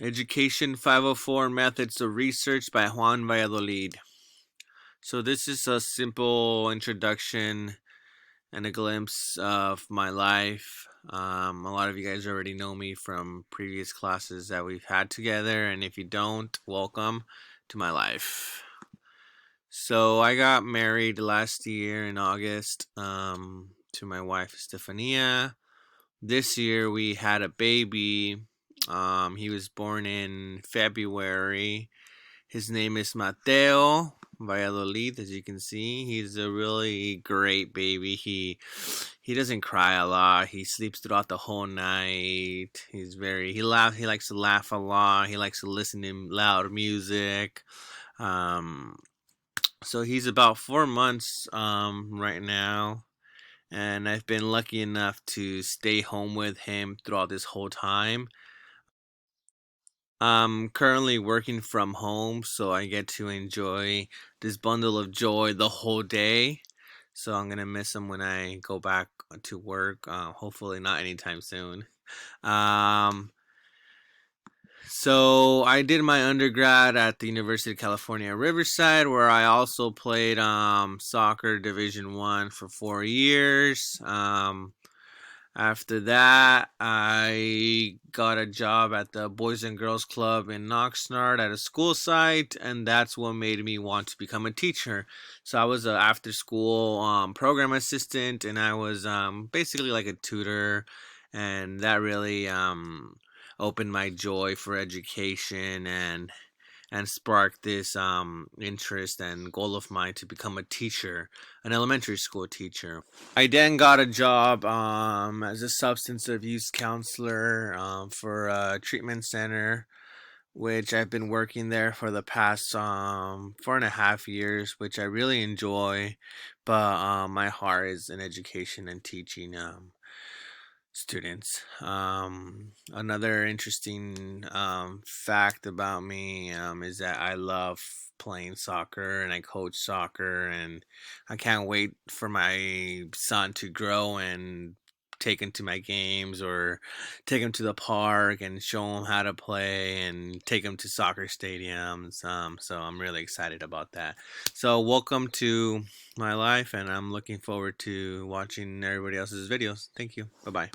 Education 504 Methods of Research by Juan Valladolid. So this is a simple introduction and a glimpse of my life. A lot of you guys already know me from previous classes that we've had together, and if you don't, welcome to my life. So I got married last year in August to my wife Stefania. This year we had a baby. He was born in February. His name is Mateo Valladolid, as you can see. He's a really great baby. He doesn't cry a lot. He sleeps throughout the whole night. He likes to laugh a lot. He likes to listen to loud music. Um, so he's about 4 months right now, and I've been lucky enough to stay home with him throughout this whole time. I'm currently working from home, so I get to enjoy this bundle of joy the whole day. So I'm gonna miss him when I go back to work. Hopefully not anytime soon. Um, so I did my undergrad at the University of California, Riverside, where I also played soccer Division One for 4 years. After that, I got a job at the Boys and Girls Club in Oxnard at a school site, and that's what made me want to become a teacher. So I was an after-school program assistant, and I was basically like a tutor, and that really opened my joy for education and sparked this interest and goal of mine to become a teacher, an elementary school teacher. I then got a job as a substance abuse counselor for a treatment center, which I've been working there for the past 4.5 years, which I really enjoy. But my heart is in education and teaching students. Another interesting fact about me is that I love playing soccer and I coach soccer, and I can't wait for my son to grow and take him to my games or take him to the park and show him how to play and take him to soccer stadiums. So I'm really excited about that. So welcome to my life, and I'm looking forward to watching everybody else's videos. Thank you. Bye bye.